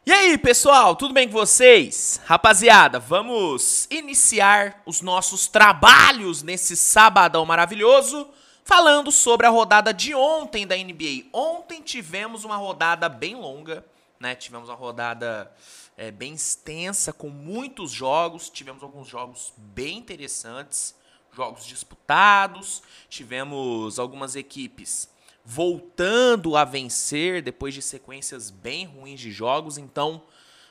E aí, pessoal, tudo bem com vocês? Rapaziada, vamos iniciar os nossos trabalhos nesse sabadão maravilhoso, falando sobre a rodada de ontem da NBA. Ontem tivemos uma rodada bem longa, né? Tivemos uma rodada bem extensa, com muitos jogos. Tivemos alguns jogos bem interessantes, jogos disputados. Tivemos algumas equipes voltando a vencer depois de sequências bem ruins de jogos. Então,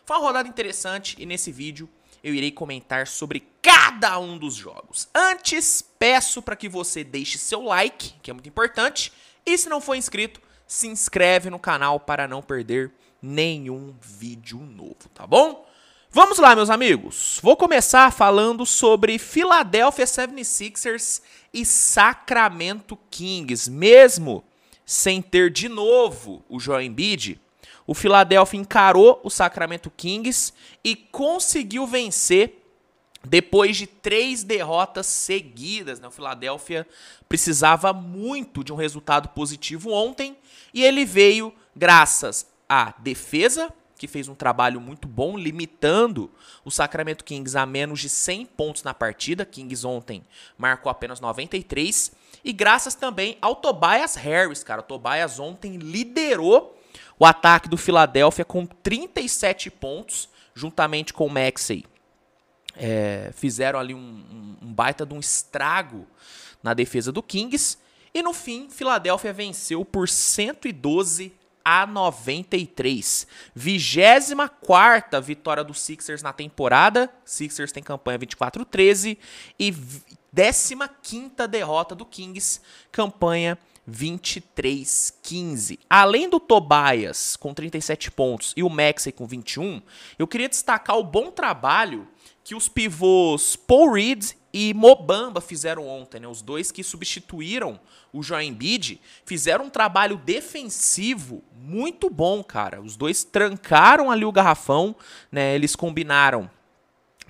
foi uma rodada interessante e nesse vídeo eu irei comentar sobre cada um dos jogos. Antes, peço para que você deixe seu like, que é muito importante, e se não for inscrito, se inscreve no canal para não perder nenhum vídeo novo, tá bom? Vamos lá, meus amigos. Vou começar falando sobre Philadelphia 76ers e Sacramento Kings. Mesmo sem ter de novo o Joel Embiid, o Philadelphia encarou o Sacramento Kings e conseguiu vencer depois de 3 derrotas seguidas. O Philadelphia precisava muito de um resultado positivo ontem e ele veio graças à defesa, que fez um trabalho muito bom, limitando o Sacramento Kings a menos de 100 pontos na partida. Kings ontem marcou apenas 93. E graças também ao Tobias Harris, cara. O Tobias ontem liderou o ataque do Philadelphia com 37 pontos, juntamente com o Maxey. Fizeram ali um baita de um estrago na defesa do Kings. E no fim, Philadelphia venceu por 112 a 93. 24ª vitória do Sixers na temporada. Sixers tem campanha 24-13 e 15ª derrota do Kings, campanha 23-15. Além do Tobias com 37 pontos e o Maxey com 21, eu queria destacar o bom trabalho que os pivôs Paul Reed e Mo Bamba fizeram ontem, né? Os dois que substituíram o Joel Embiid fizeram um trabalho defensivo muito bom, cara. Os dois trancaram ali o garrafão, né? Eles combinaram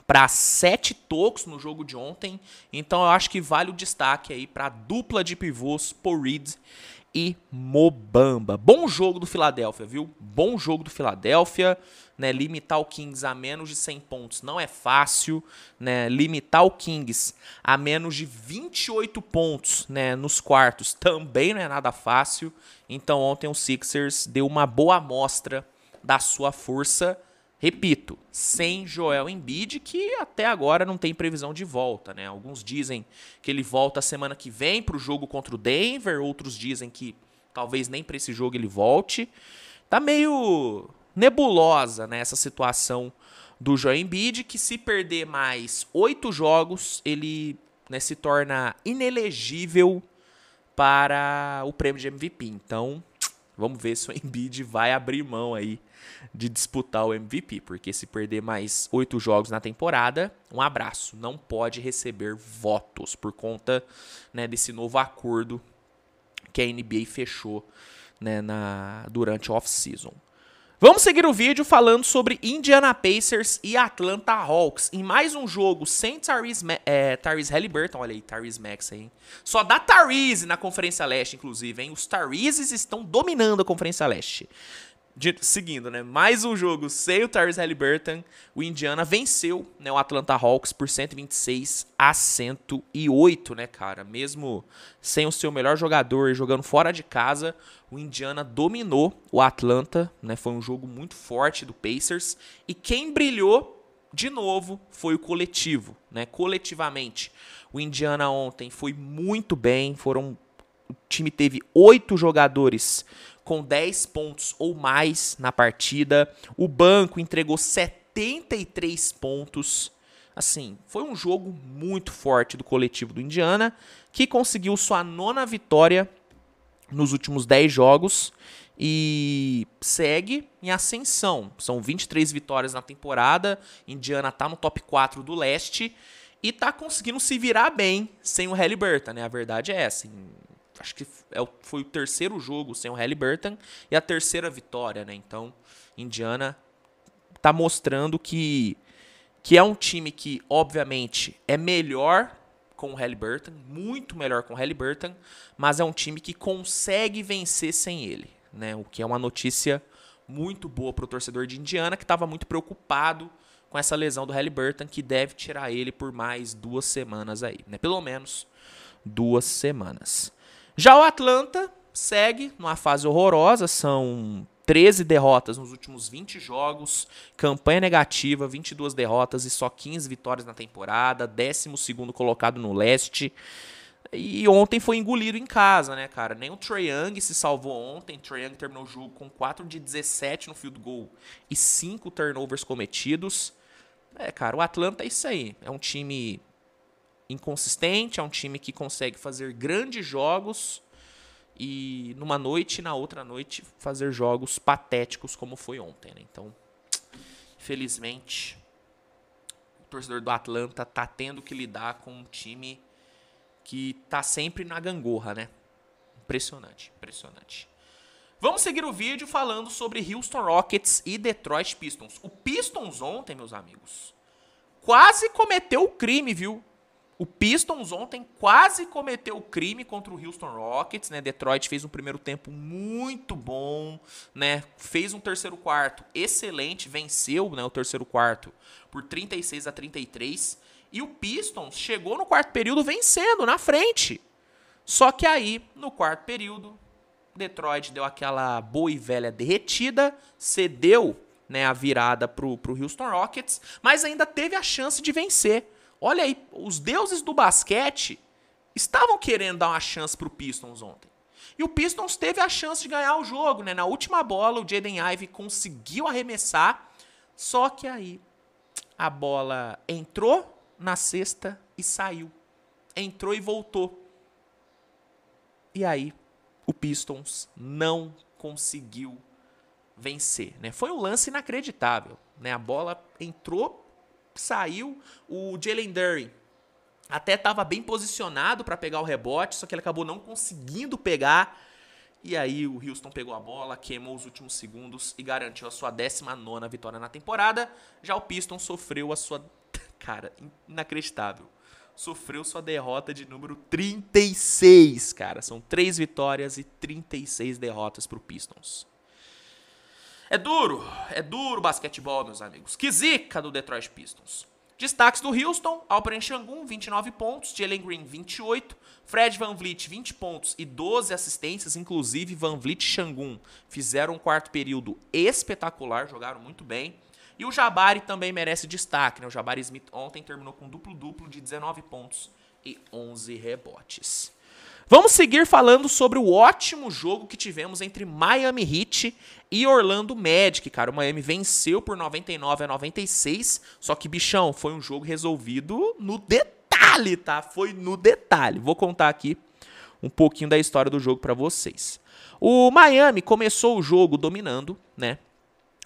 para 7 tocos no jogo de ontem. Então eu acho que vale o destaque aí para a dupla de pivôs Paul Reed e Mo Bamba. Bom jogo do Philadelphia, viu? Bom jogo do Philadelphia, né? Limitar o Kings a menos de 100 pontos não é fácil, né? Limitar o Kings a menos de 28 pontos, né, nos quartos também não é nada fácil. Então ontem o Sixers deu uma boa amostra da sua força. Repito, sem Joel Embiid, que até agora não tem previsão de volta, né? Alguns dizem que ele volta semana que vem para o jogo contra o Denver, outros dizem que talvez nem para esse jogo ele volte. Tá meio nebulosa, né, essa situação do Joel Embiid, que se perder mais 8 jogos, ele, né, se torna inelegível para o prêmio de MVP. Então, vamos ver se o Embiid vai abrir mão aí de disputar o MVP, porque se perder mais 8 jogos na temporada, um abraço, não pode receber votos por conta, né, desse novo acordo que a NBA fechou, né, durante a off-season. Vamos seguir o vídeo falando sobre Indiana Pacers e Atlanta Hawks. Em mais um jogo sem Tyrese Haliburton. Olha aí, Tyrese Maxey, hein? Só dá Tyrese na Conferência Leste, inclusive, hein? Os Tyreses estão dominando a Conferência Leste. Seguindo, né? Mais um jogo sem o Tyrese Haliburton. O Indiana venceu, né, o Atlanta Hawks por 126 a 108, né, cara? Mesmo sem o seu melhor jogador jogando fora de casa, o Indiana dominou o Atlanta, né? Foi um jogo muito forte do Pacers. E quem brilhou de novo foi o coletivo, né? Coletivamente, o Indiana ontem foi muito bem. O time teve 8 jogadores com 10 pontos ou mais na partida. O banco entregou 73 pontos. Assim, foi um jogo muito forte do coletivo do Indiana, que conseguiu sua 9ª vitória nos últimos 10 jogos e segue em ascensão. São 23 vitórias na temporada. Indiana está no top 4 do leste e está conseguindo se virar bem sem o Haliburton, né? A verdade é essa. Acho que foi o 3º jogo sem o Haliburton e a 3ª vitória, né? Então, Indiana tá mostrando que é um time que, obviamente, é melhor com o Haliburton, muito melhor com o Haliburton, mas é um time que consegue vencer sem ele, né? O que é uma notícia muito boa para o torcedor de Indiana, que estava muito preocupado com essa lesão do Haliburton, que deve tirar ele por mais 2 semanas aí, né? Pelo menos 2 semanas. Já o Atlanta segue numa fase horrorosa, são 13 derrotas nos últimos 20 jogos, campanha negativa, 22 derrotas e só 15 vitórias na temporada, 12º colocado no leste. E ontem foi engolido em casa, né, cara? Nem o Trae Young se salvou ontem. Trae Young terminou o jogo com 4 de 17 no field goal e 5 turnovers cometidos. Cara, o Atlanta é isso aí. É um time inconsistente, é um time que consegue fazer grandes jogos e numa noite e na outra noite fazer jogos patéticos como foi ontem, né? Então, infelizmente, o torcedor do Atlanta tá tendo que lidar com um time que tá sempre na gangorra, né? Impressionante, impressionante. Vamos seguir o vídeo falando sobre Houston Rockets e Detroit Pistons. O Pistons ontem, meus amigos, quase cometeu o crime, viu? O Pistons ontem quase cometeu o crime contra o Houston Rockets, né? Detroit fez um primeiro tempo muito bom, né? Fez um terceiro quarto excelente, venceu, né, o terceiro quarto por 36-33. E o Pistons chegou no quarto período vencendo, na frente. Só que aí, no quarto período, Detroit deu aquela boa e velha derretida, cedeu, né, a virada pro Houston Rockets, mas ainda teve a chance de vencer. Olha aí, os deuses do basquete estavam querendo dar uma chance pro Pistons ontem. E o Pistons teve a chance de ganhar o jogo, né? Na última bola, o Jaden Ivey conseguiu arremessar, só que aí a bola entrou na cesta e saiu. Entrou e voltou. E aí, o Pistons não conseguiu vencer, né? Foi um lance inacreditável, né? A bola entrou, saiu. O Jalen Duren até estava bem posicionado para pegar o rebote, só que ele acabou não conseguindo pegar. E aí o Houston pegou a bola, queimou os últimos segundos e garantiu a sua 19ª vitória na temporada. Já o Pistons sofreu a sua... Cara, inacreditável. Sofreu sua derrota de número 36, cara. São 3 vitórias e 36 derrotas pro Pistons. É duro o basquetebol, meus amigos. Que zica do Detroit Pistons. Destaques do Houston: Alperen Sengun, 29 pontos, Jalen Green, 28, Fred VanVleet, 20 pontos e 12 assistências, inclusive VanVleet e Sengun fizeram um quarto período espetacular, jogaram muito bem. E o Jabari também merece destaque, né? O Jabari Smith ontem terminou com duplo-duplo de 19 pontos e 11 rebotes. Vamos seguir falando sobre o ótimo jogo que tivemos entre Miami Heat e Orlando Magic, cara. O Miami venceu por 99-96, só que, bichão, foi um jogo resolvido no detalhe, tá? Foi no detalhe. Vou contar aqui um pouquinho da história do jogo pra vocês. O Miami começou o jogo dominando, né?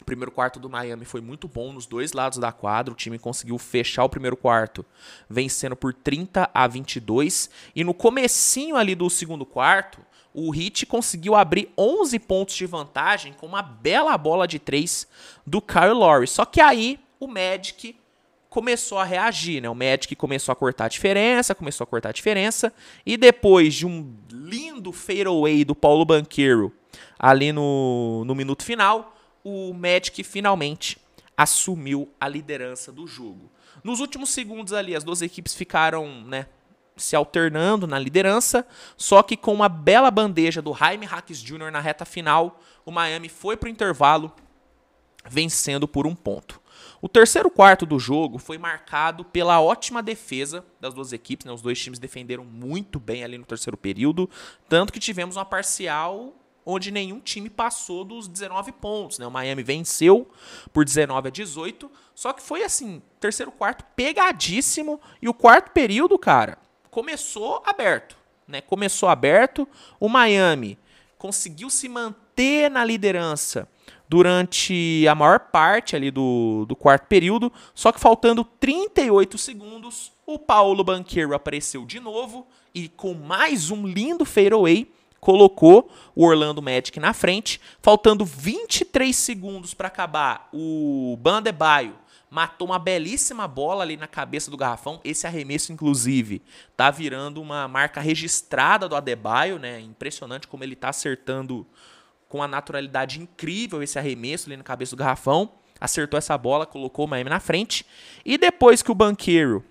O primeiro quarto do Miami foi muito bom nos dois lados da quadra. O time conseguiu fechar o primeiro quarto vencendo por 30-22. E no comecinho ali do segundo quarto, o Heat conseguiu abrir 11 pontos de vantagem com uma bela bola de 3 do Kyle Lowry. Só que aí o Magic começou a reagir, né? O Magic começou a cortar a diferença. E depois de um lindo fadeaway do Paulo Banchero ali no minuto final, o Magic finalmente assumiu a liderança do jogo. Nos últimos segundos ali, as duas equipes ficaram, né, se alternando na liderança, só que com uma bela bandeja do Jaime Jaquez Jr. na reta final, o Miami foi para o intervalo vencendo por 1 ponto. O terceiro quarto do jogo foi marcado pela ótima defesa das duas equipes, né? Os dois times defenderam muito bem ali no terceiro período, tanto que tivemos uma parcial onde nenhum time passou dos 19 pontos, né? O Miami venceu por 19-18, só que foi assim, terceiro quarto pegadíssimo, e o quarto período, cara, começou aberto, né? Começou aberto, o Miami conseguiu se manter na liderança durante a maior parte ali do quarto período, só que faltando 38 segundos, o Paulo Banchero apareceu de novo e com mais um lindo fadeaway, colocou o Orlando Magic na frente, faltando 23 segundos para acabar. O Bam Adebayo matou uma belíssima bola ali na cabeça do garrafão. Esse arremesso, inclusive, tá virando uma marca registrada do Adebayo, né? Impressionante como ele tá acertando com a naturalidade incrível esse arremesso ali na cabeça do garrafão. Acertou essa bola, colocou o Miami na frente. E depois que o Banchero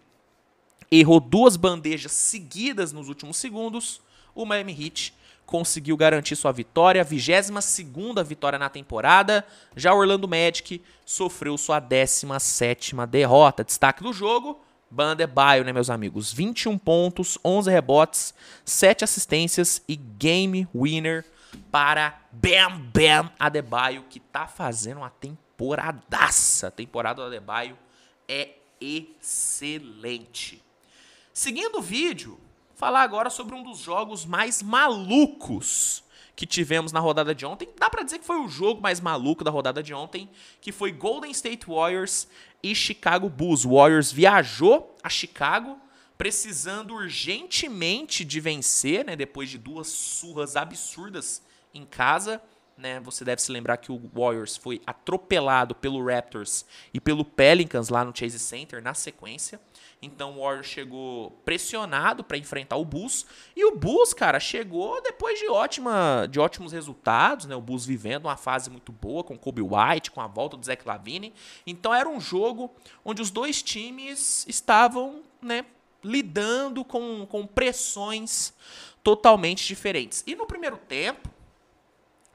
errou 2 bandejas seguidas nos últimos segundos, o Miami Heat conseguiu garantir sua vitória, a 22ª vitória na temporada. Já o Orlando Magic sofreu sua 17ª derrota. Destaque do jogo, Bam Adebayo, né, meus amigos? 21 pontos, 11 rebotes, 7 assistências e game winner para Bam Adebayo, que tá fazendo uma temporadaça. A temporada do Adebayo é excelente. Seguindo o vídeo, falar agora sobre um dos jogos mais malucos que tivemos na rodada de ontem. Dá pra dizer que foi o jogo mais maluco da rodada de ontem, que foi Golden State Warriors e Chicago Bulls. O Warriors viajou a Chicago, precisando urgentemente de vencer, né, depois de 2 surras absurdas em casa. Né, você deve se lembrar que o Warriors foi atropelado pelo Raptors e pelo Pelicans lá no Chase Center na sequência. Então o Warriors chegou pressionado para enfrentar o Bulls. E o Bulls, cara, chegou depois de ótimos resultados, né? O Bulls vivendo uma fase muito boa com Kobe White, com a volta do Zach LaVine. Então era um jogo onde os dois times estavam, né, lidando com pressões totalmente diferentes. E no primeiro tempo,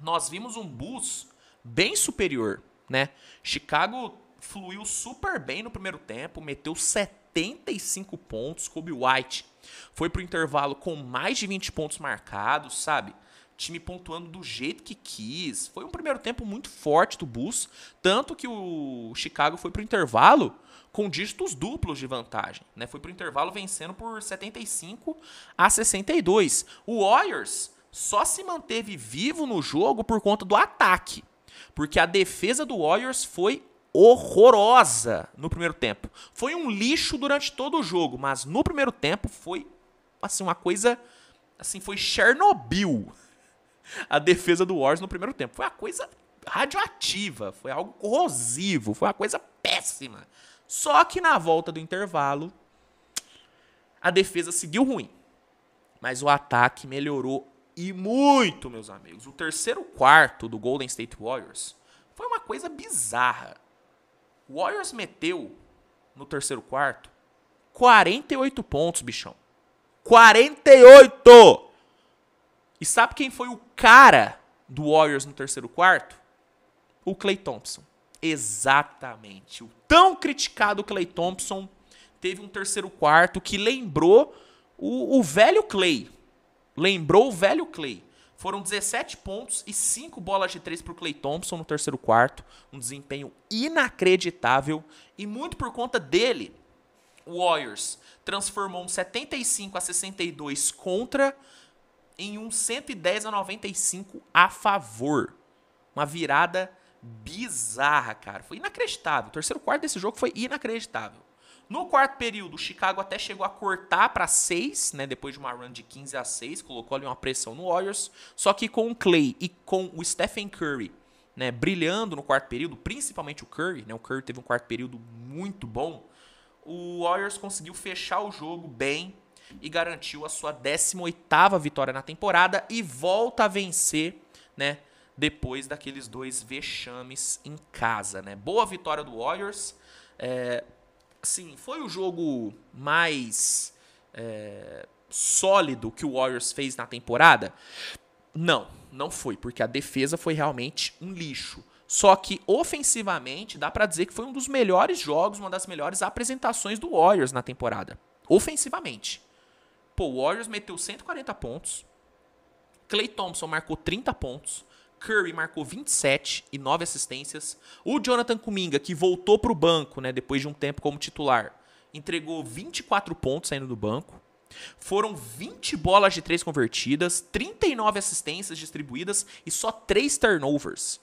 nós vimos um Bulls bem superior, né? Chicago fluiu super bem no primeiro tempo, meteu 75 pontos. Kobe White foi pro intervalo com mais de 20 pontos marcados, sabe? Time pontuando do jeito que quis. Foi um primeiro tempo muito forte do Bulls, tanto que o Chicago foi pro intervalo com dígitos duplos de vantagem, né? Foi pro intervalo vencendo por 75-62. O Warriors só se manteve vivo no jogo por conta do ataque, porque a defesa do Warriors foi horrorosa no primeiro tempo. Foi um lixo durante todo o jogo, mas no primeiro tempo foi assim uma coisa, assim, foi Chernobyl. A defesa do Warriors no primeiro tempo foi uma coisa radioativa, foi algo corrosivo, foi uma coisa péssima. Só que na volta do intervalo a defesa seguiu ruim, mas o ataque melhorou e muito, meus amigos. O terceiro quarto do Golden State Warriors foi uma coisa bizarra. O Warriors meteu, no terceiro quarto, 48 pontos, bichão. 48! E sabe quem foi o cara do Warriors no terceiro quarto? O Klay Thompson. Exatamente. O tão criticado Klay Thompson teve um terceiro quarto que lembrou o velho Klay. Lembrou o velho Klay. Foram 17 pontos e 5 bolas de 3 para o Klay Thompson no terceiro quarto. Um desempenho inacreditável. E muito por conta dele, o Warriors transformou um 75-62 contra em um 110-95 a favor. Uma virada bizarra, cara. Foi inacreditável. O terceiro quarto desse jogo foi inacreditável. No quarto período, o Chicago até chegou a cortar para 6, né, depois de uma run de 15-6, colocou ali uma pressão no Warriors, só que com o Klay e com o Stephen Curry, né, brilhando no quarto período, principalmente o Curry, né, o Curry teve um quarto período muito bom, o Warriors conseguiu fechar o jogo bem e garantiu a sua 18ª vitória na temporada e volta a vencer, né, depois daqueles 2 vexames em casa, né. Boa vitória do Warriors. Sim, foi o jogo mais sólido que o Warriors fez na temporada? Não foi, porque a defesa foi realmente um lixo. Só que ofensivamente dá pra dizer que foi um dos melhores jogos, uma das melhores apresentações do Warriors na temporada. Ofensivamente. Pô, o Warriors meteu 140 pontos, Klay Thompson marcou 30 pontos, Curry marcou 27 e 9 assistências. O Jonathan Kuminga, que voltou para o banco, né, depois de um tempo como titular, entregou 24 pontos saindo do banco. Foram 20 bolas de 3 convertidas, 39 assistências distribuídas e só 3 turnovers.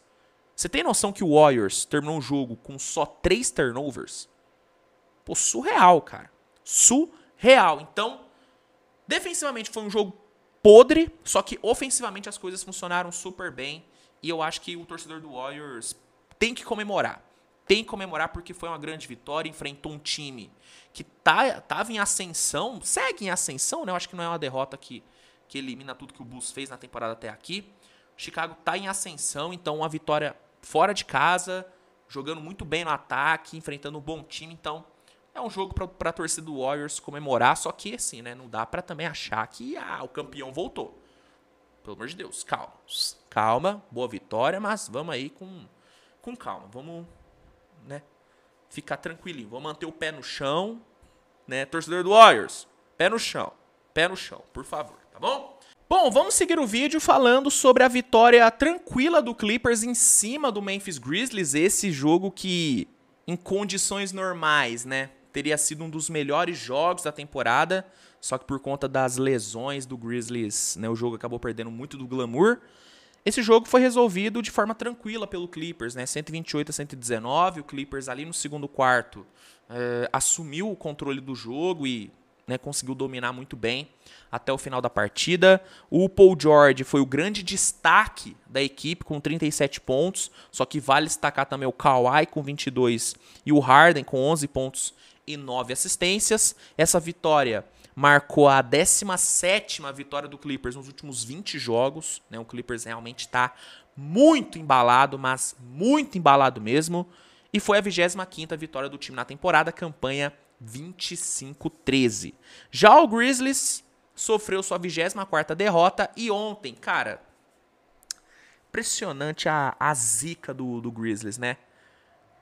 Você tem noção que o Warriors terminou o jogo com só 3 turnovers? Pô, surreal, cara. Surreal. Então, defensivamente foi um jogo podre, só que ofensivamente as coisas funcionaram super bem. E eu acho que o torcedor do Warriors tem que comemorar. Tem que comemorar porque foi uma grande vitória. Enfrentou um time que tava em ascensão, segue em ascensão, né? Eu acho que não é uma derrota que elimina tudo que o Bulls fez na temporada até aqui. Chicago tá em ascensão, então uma vitória fora de casa, jogando muito bem no ataque, enfrentando um bom time, então é um jogo pra torcida do Warriors comemorar, só que assim, né, não dá pra também achar que o campeão voltou. Pelo amor de Deus, calma. Calma, boa vitória, mas vamos aí com calma. Vamos, né, ficar tranquilinho. Vamos manter o pé no chão, né, torcedor do Warriors, pé no chão, por favor, tá bom? Bom, vamos seguir o vídeo falando sobre a vitória tranquila do Clippers em cima do Memphis Grizzlies. Esse jogo que, em condições normais, né, teria sido um dos melhores jogos da temporada. Só que por conta das lesões do Grizzlies, né, o jogo acabou perdendo muito do glamour. Esse jogo foi resolvido de forma tranquila pelo Clippers, né, 128-119. O Clippers ali no segundo quarto assumiu o controle do jogo e, né, conseguiu dominar muito bem até o final da partida. O Paul George foi o grande destaque da equipe com 37 pontos, só que vale destacar também o Kawhi com 22 e o Harden com 11 pontos e 9 assistências. Essa vitória marcou a 17ª vitória do Clippers nos últimos 20 jogos, né? O Clippers realmente está muito embalado, mas muito embalado mesmo. E foi a 25ª vitória do time na temporada, campanha 25-13. Já o Grizzlies sofreu sua 24ª derrota e ontem, cara, impressionante a zica do Grizzlies, né?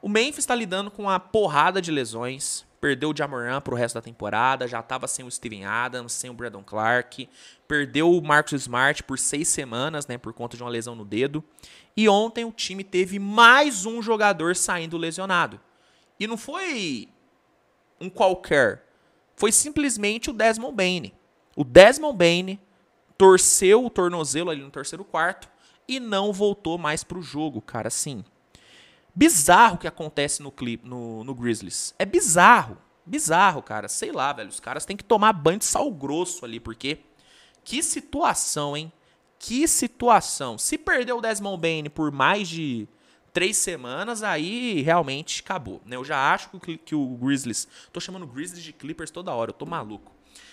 O Memphis está lidando com uma porrada de lesões, perdeu o Ja Morant pro resto da temporada, já estava sem o Steven Adams, sem o Brandon Clark, perdeu o Marcus Smart por 6 semanas, né, por conta de uma lesão no dedo. E ontem o time teve mais um jogador saindo lesionado. E não foi um qualquer, foi simplesmente o Desmond Bane. O Desmond Bane torceu o tornozelo ali no terceiro quarto e não voltou mais pro jogo, cara, assim. Bizarro o que acontece no Grizzlies. É bizarro, cara. Sei lá, velho, os caras têm que tomar banho de sal grosso ali, porque que situação, hein? Que situação. Se perder o Desmond Bane por mais de 3 semanas, aí realmente acabou, né? Eu já acho que o Grizzlies... Tô chamando Grizzlies de Clippers toda hora, eu tô maluco.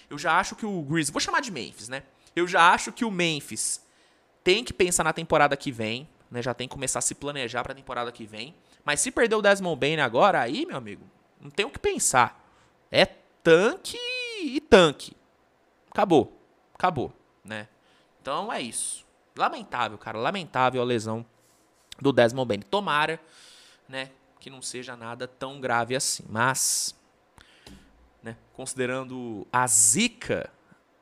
Eu já acho que o Grizzlies... Vou chamar de Memphis, né? Eu já acho que o Memphis tem que pensar na temporada que vem, né? Já tem que começar a se planejar pra temporada que vem. Mas se perder o Desmond Bane agora, aí, meu amigo, não tem o que pensar. É tanque e tanque. Acabou, né? Então é isso. Lamentável, cara, lamentável a lesão do Desmond Bane. Tomara, né, que não seja nada tão grave assim. Mas, né, considerando a zica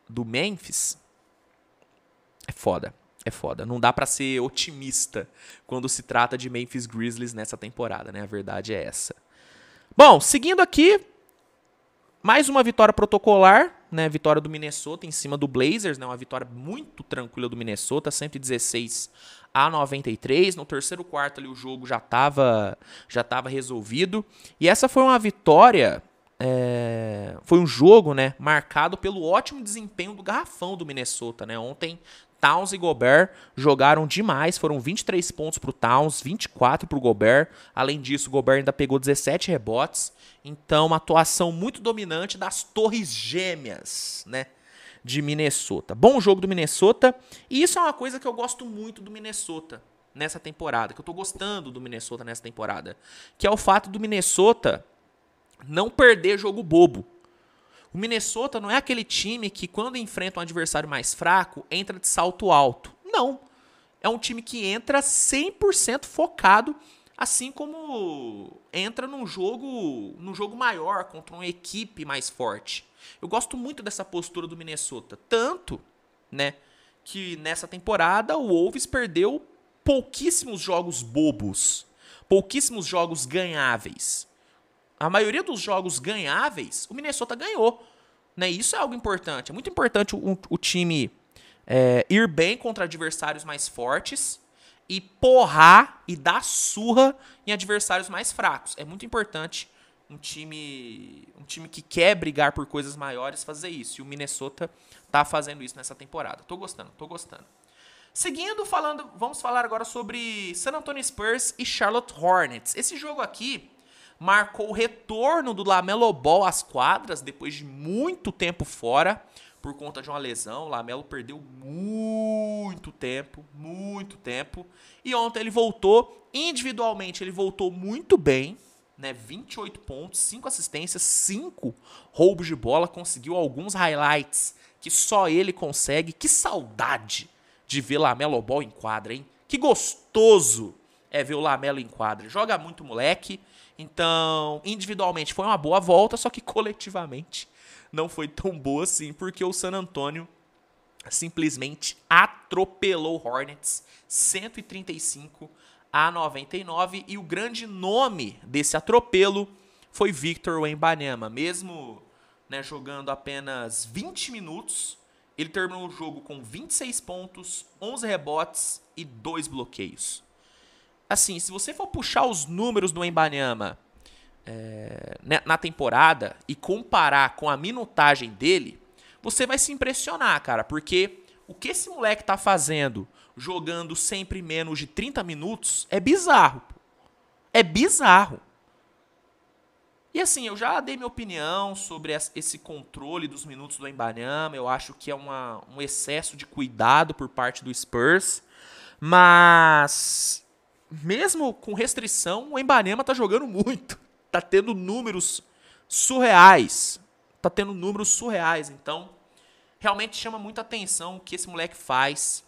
do Memphis, é foda. É foda. Não dá pra ser otimista quando se trata de Memphis Grizzlies nessa temporada, né? A verdade é essa. Bom, seguindo aqui, mais uma vitória protocolar, né? Vitória do Minnesota em cima do Blazers, né? Uma vitória muito tranquila do Minnesota, 116-93. No terceiro quarto ali o jogo já tava resolvido. E essa foi uma vitória... foi um jogo, né, marcado pelo ótimo desempenho do garrafão do Minnesota, né? Ontem Towns e Gobert jogaram demais, foram 23 pontos para o Towns, 24 para o Gobert. Além disso, o Gobert ainda pegou 17 rebotes. Então, uma atuação muito dominante das torres gêmeas, né, de Minnesota. Bom jogo do Minnesota. E isso é uma coisa que eu gosto muito do Minnesota nessa temporada, que eu tô gostando do Minnesota nessa temporada, que é o fato do Minnesota não perder jogo bobo. O Minnesota não é aquele time que, quando enfrenta um adversário mais fraco, entra de salto alto. Não. É um time que entra 100% focado, assim como entra num jogo maior, contra uma equipe mais forte. Eu gosto muito dessa postura do Minnesota. Tanto, né, que nessa temporada o Wolves perdeu pouquíssimos jogos bobos, pouquíssimos jogos ganháveis. A maioria dos jogos ganháveis, o Minnesota ganhou. Né? Isso é algo importante. É muito importante o time ir bem contra adversários mais fortes e porrar e dar surra em adversários mais fracos. É muito importante um time que quer brigar por coisas maiores fazer isso. E o Minnesota tá fazendo isso nessa temporada. Tô gostando. Seguindo, vamos falar agora sobre San Antonio Spurs e Charlotte Hornets. Esse jogo aqui marcou o retorno do LaMelo Ball às quadras, depois de muito tempo fora, por conta de uma lesão. O LaMelo perdeu muito tempo, muito tempo. E ontem ele voltou, individualmente ele voltou muito bem, né? 28 pontos, 5 assistências, 5 roubos de bola, conseguiu alguns highlights que só ele consegue. Que saudade de ver LaMelo Ball em quadra, hein? Que gostoso é ver o LaMelo em quadra. Joga muito, moleque. Então, individualmente foi uma boa volta, só que coletivamente não foi tão boa assim, porque o San Antonio simplesmente atropelou o Hornets 135-99, e o grande nome desse atropelo foi Victor Wembanyama. Mesmo, né, jogando apenas 20 minutos, ele terminou o jogo com 26 pontos, 11 rebotes e 2 bloqueios. Assim, se você for puxar os números do Wembanyama na temporada e comparar com a minutagem dele, você vai se impressionar, cara, porque o que esse moleque tá fazendo jogando sempre menos de 30 minutos é bizarro. É bizarro. E assim, eu já dei minha opinião sobre esse controle dos minutos do Wembanyama. Eu acho que é um excesso de cuidado por parte do Spurs. Mas, mesmo com restrição, o Wembanyama tá jogando muito. Tá tendo números surreais. Então, realmente chama muita atenção o que esse moleque faz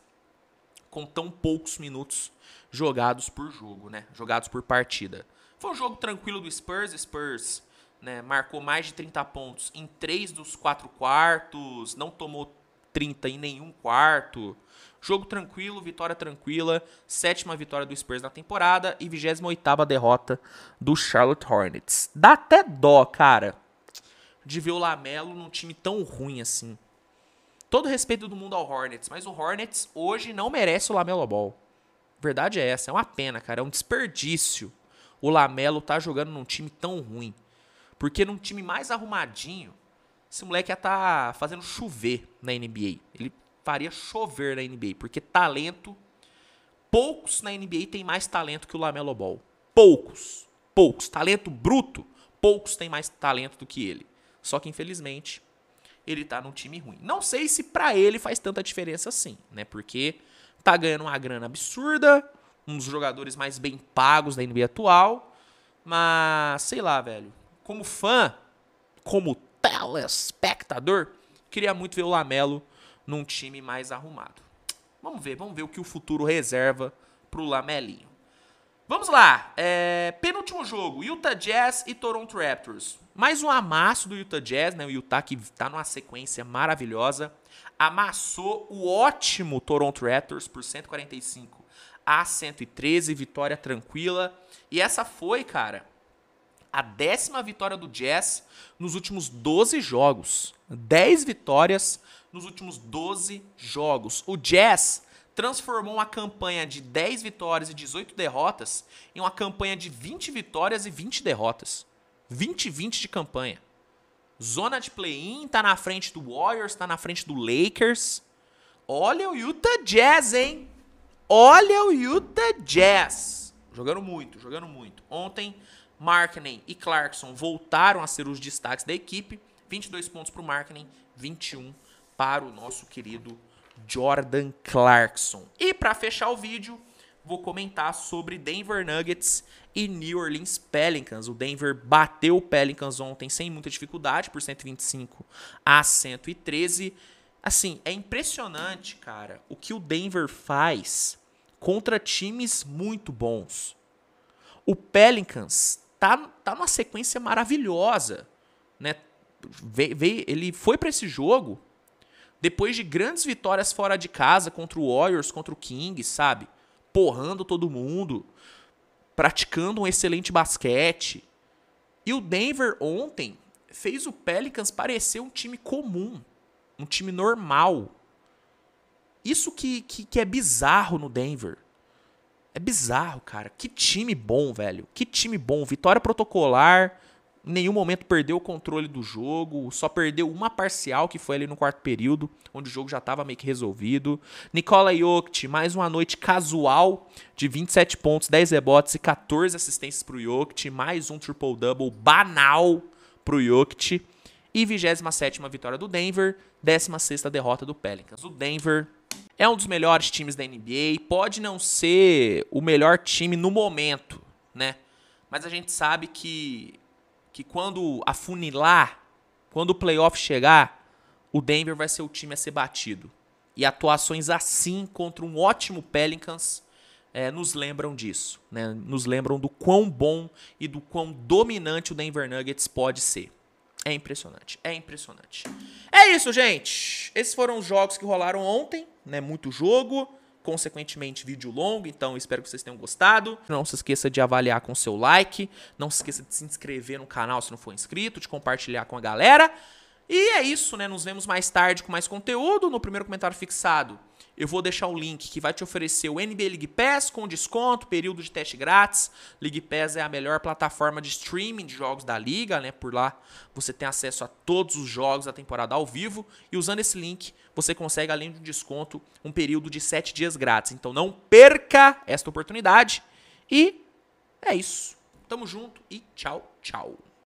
com tão poucos minutos jogados por jogo, né? Jogados por partida. Foi um jogo tranquilo do Spurs. Spurs, né, marcou mais de 30 pontos em 3 dos 4 quartos. Não tomou 30 em nenhum quarto. Jogo tranquilo, vitória tranquila. 7ª vitória do Spurs na temporada e 28ª derrota do Charlotte Hornets. Dá até dó, cara, de ver o LaMelo num time tão ruim assim. Todo respeito do mundo ao Hornets, mas o Hornets hoje não merece o LaMelo Ball. Verdade é essa, é uma pena, cara, é um desperdício o LaMelo tá jogando num time tão ruim. Porque num time mais arrumadinho, esse moleque ia estar fazendo chover na NBA. Ele faria chover na NBA, porque talento, poucos na NBA tem mais talento que o LaMelo Ball. Poucos. Talento bruto, poucos têm mais talento do que ele. Só que, infelizmente, ele tá num time ruim. Não sei se pra ele faz tanta diferença assim, né? Porque tá ganhando uma grana absurda, um dos jogadores mais bem pagos da NBA atual, mas, sei lá, velho. Como fã, como telespectador, queria muito ver o LaMelo num time mais arrumado. Vamos ver o que o futuro reserva pro Lamelinho. Vamos lá, penúltimo jogo, Utah Jazz e Toronto Raptors. Mais um amasso do Utah Jazz, né? O Utah que tá numa sequência maravilhosa. Amassou o ótimo Toronto Raptors por 145-113, vitória tranquila. E essa foi, cara, a 10ª vitória do Jazz nos últimos 12 jogos. 10 vitórias nos últimos 12 jogos. O Jazz transformou uma campanha de 10 vitórias e 18 derrotas em uma campanha de 20 vitórias e 20 derrotas. 20-20 de campanha. Zona de play-in, tá na frente do Warriors, tá na frente do Lakers. Olha o Utah Jazz, hein? Olha o Utah Jazz. Jogando muito. Ontem, Markkanen e Clarkson voltaram a ser os destaques da equipe. 22 pontos para o Markkanen, 21 para o nosso querido Jordan Clarkson. E para fechar o vídeo, vou comentar sobre Denver Nuggets e New Orleans Pelicans. O Denver bateu o Pelicans ontem sem muita dificuldade, por 125-113. Assim, é impressionante, cara, o que o Denver faz contra times muito bons. O Pelicans tá numa sequência maravilhosa, né? Ele foi para esse jogo depois de grandes vitórias fora de casa contra o Warriors, contra o Kings, sabe? Porrando todo mundo, praticando um excelente basquete. E o Denver ontem fez o Pelicans parecer um time comum, um time normal. Isso que é bizarro no Denver. É bizarro, cara. Que time bom, velho. Que time bom. Vitória protocolar. Em nenhum momento perdeu o controle do jogo. Só perdeu uma parcial, que foi ali no quarto período, onde o jogo já estava meio que resolvido. Nikola Jokic, mais uma noite casual de 27 pontos, 10 rebotes e 14 assistências pro Jokic. Mais um triple-double banal pro Jokic. E 27ª vitória do Denver, 16ª derrota do Pelicans. O Denver é um dos melhores times da NBA, pode não ser o melhor time no momento, né? Mas a gente sabe que quando afunilar, quando o playoff chegar, o Denver vai ser o time a ser batido. E atuações assim contra um ótimo Pelicans nos lembram disso, né? Nos lembram do quão bom e do quão dominante o Denver Nuggets pode ser. É impressionante, é impressionante. É isso, gente. Esses foram os jogos que rolaram ontem, né? Muito jogo, consequentemente vídeo longo, então espero que vocês tenham gostado. Não se esqueça de avaliar com seu like, não se esqueça de se inscrever no canal se não for inscrito, de compartilhar com a galera. E é isso, né? Nos vemos mais tarde com mais conteúdo. No primeiro comentário fixado, eu vou deixar o link que vai te oferecer o NBA League Pass com desconto, período de teste grátis. League Pass é a melhor plataforma de streaming de jogos da liga, né? Por lá você tem acesso a todos os jogos da temporada ao vivo. E usando esse link, você consegue, além de um desconto, um período de 7 dias grátis. Então não perca esta oportunidade. E é isso. Tamo junto e tchau, tchau.